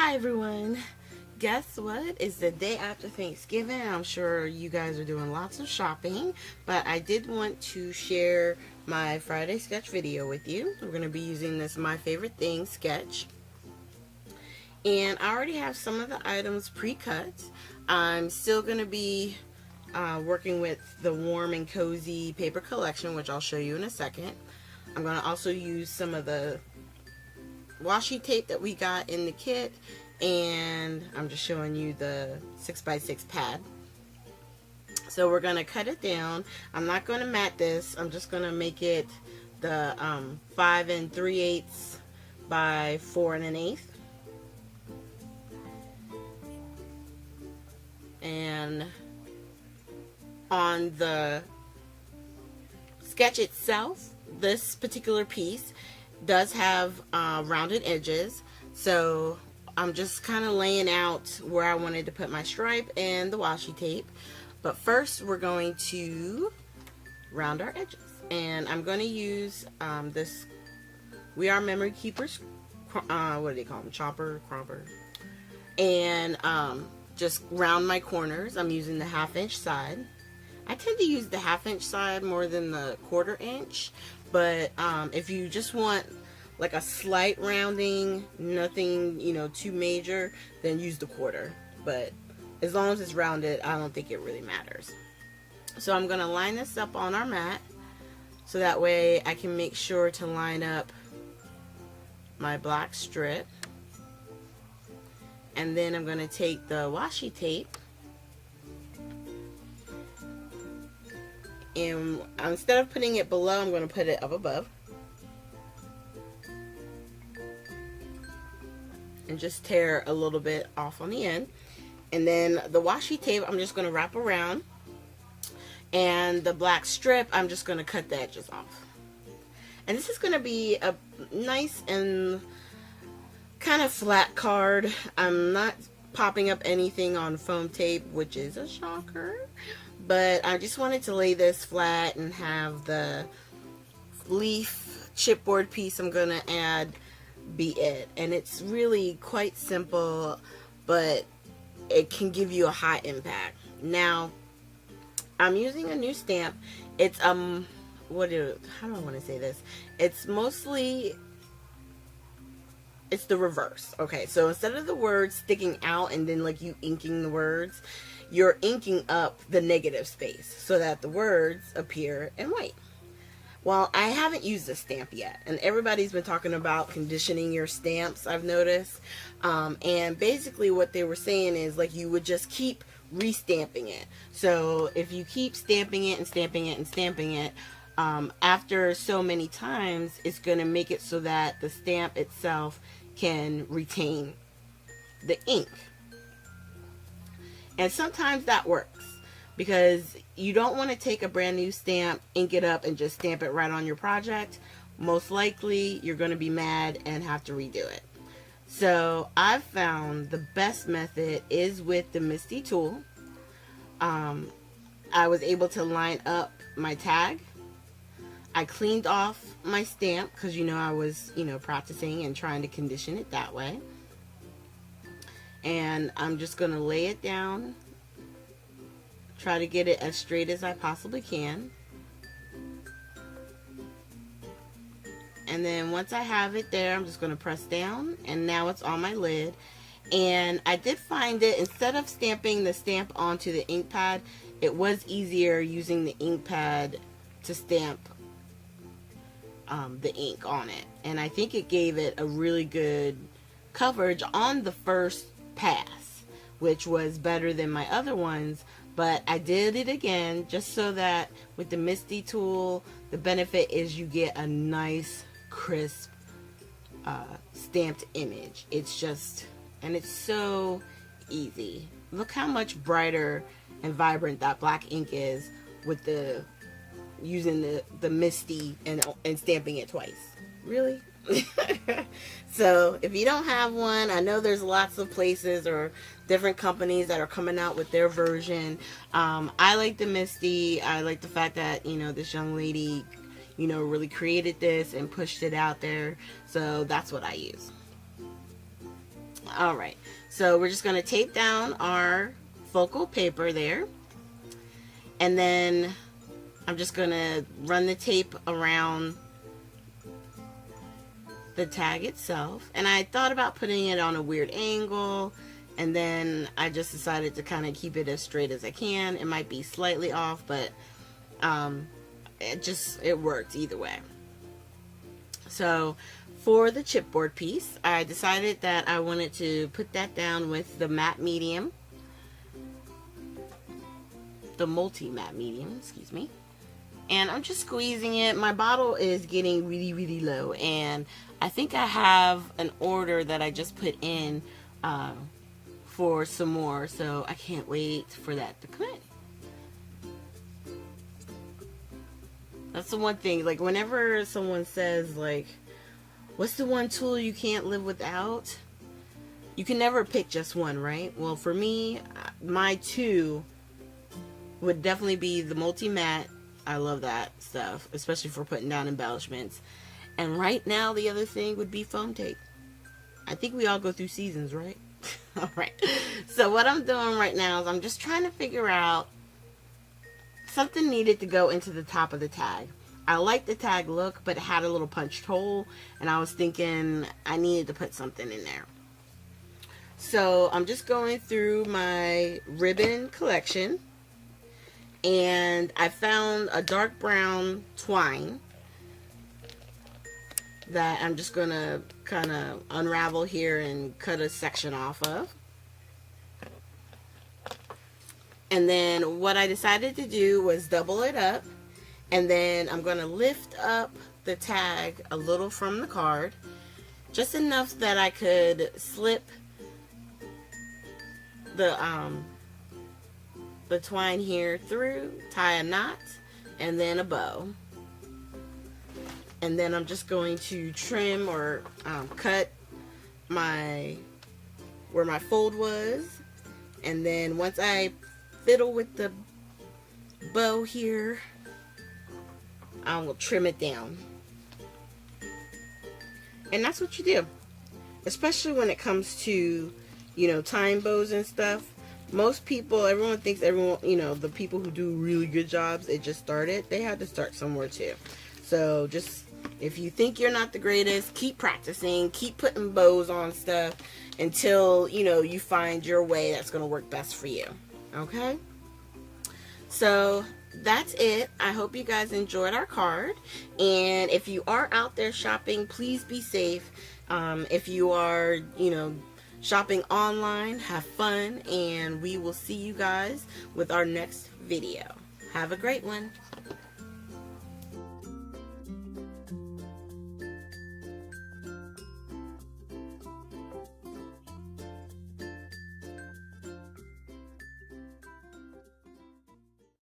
Hi everyone. Guess what? It's the day after Thanksgiving. I'm sure you guys are doing lots of shopping, but I did want to share my Friday sketch video with you. We're going to be using this My Favorite Thing sketch. And I already have some of the items pre-cut. I'm still going to be working with the Warm and Cozy paper collection, which I'll show you in a second. I'm going to also use some of the washi tape that we got in the kit, and I'm just showing you the 6x6 pad. So we're going to cut it down. I'm not going to mat this. I'm just going to make it the 5 3/8 by 4 1/8. And on the sketch itself, this particular piece does have rounded edges, so I'm just kind of laying out where I wanted to put my stripe and the washi tape. But first we're going to round our edges, and I'm going to use this We Are Memory Keepers, what do they call them, chopper, cromper, and just round my corners. I'm using the 1/2 inch side. I tend to use the 1/2 inch side more than the 1/4 inch, but if you just want like a slight rounding, nothing, too major, then use the 1/4. But as long as it's rounded, I don't think it really matters. So I'm going to line this up on our mat, so that way I can make sure to line up my black strip. And then I'm going to take the washi tape, and instead of putting it below, I'm going to put it up above. And just tear a little bit off on the end. And then the washi tape, I'm just going to wrap around. And the black strip, I'm just going to cut the edges off. And this is going to be a nice and kind of flat card. I'm not popping up anything on foam tape, which is a shocker. But I just wanted to lay this flat and have the leaf chipboard piece I'm going to add be it. And it's really quite simple, but it can give you a high impact. Now, I'm using a new stamp. It's how do I want to say this? It's the reverse. Okay, so instead of the words sticking out and then like you inking the words, you're inking up the negative space so that the words appear in white. Well, I haven't used a stamp yet, and everybody's been talking about conditioning your stamps, I've noticed. And basically what they were saying is like you would just keep restamping it. So if you keep stamping it and stamping it and stamping it, after so many times, it's going to make it so that the stamp itself can retain the ink. And sometimes that works, because you don't want to take a brand new stamp, ink it up, and just stamp it right on your project. Most likely you're going to be mad and have to redo it. So I've found the best method is with the MFT tool. I was able to line up my tag. I cleaned off my stamp because I was practicing and trying to condition it that way. And I'm just going to lay it down, try to get it as straight as I possibly can. And then once I have it there, I'm just going to press down, and now it's on my lid. And I did find it, instead of stamping the stamp onto the ink pad, it was easier using the ink pad to stamp the ink on it. And I think it gave it a really good coverage on the first pass, which was better than my other ones. But I did it again just so that with the MFT tool, the benefit is you get a nice crisp stamped image. It's just, and it's so easy. Look how much brighter and vibrant that black ink is with the using the MFT and stamping it twice. Really? So if you don't have one, I know there's lots of places or different companies that are coming out with their version. I like the MFT. I like the fact that this young lady really created this and pushed it out there. So that's what I use. All right, so we're just going to tape down our focal paper there, and then I'm just going to run the tape around the tag itself. And I thought about putting it on a weird angle, and then I just decided to kind of keep it as straight as I can. It might be slightly off, but it worked either way. So for the chipboard piece, I decided that I wanted to put that down with the matte medium, the multi-matte medium, excuse me. And I'm just squeezing it. My bottle is getting really low, and I think I have an order that I just put in for some more, so I can't wait for that to come in. That's the one thing, like whenever someone says like, what's the one tool you can't live without? You can never pick just one, right? Well, for me, my two would definitely be the multi-matte. I love that stuff, especially for putting down embellishments. And right now, the other thing would be foam tape. I think we all go through seasons, right? All right. So what I'm doing right now is I'm just trying to figure out something needed to go into the top of the tag. I like the tag look, but it had a little punched hole, and I was thinking I needed to put something in there. So I'm just going through my ribbon collection, and I found a dark brown twine that I'm just going to kind of unravel here and cut a section off of. And then what I decided to do was double it up, and then I'm going to lift up the tag a little from the card, just enough that I could slip the twine here through, tie a knot, and then a bow. And then I'm just going to trim or cut where my fold was, and then once I fiddle with the bow here, I will trim it down. And that's what you do, especially when it comes to, you know, tying bows and stuff. Most people, everyone thinks the people who do really good jobs, they just started. They had to start somewhere too. So just, if you think you're not the greatest, keep practicing, keep putting bows on stuff until, you know, you find your way that's going to work best for you. Okay? So that's it. I hope you guys enjoyed our card. And if you are out there shopping, please be safe. If you are, you know, shopping online, have fun, and we will see you guys with our next video. Have a great one.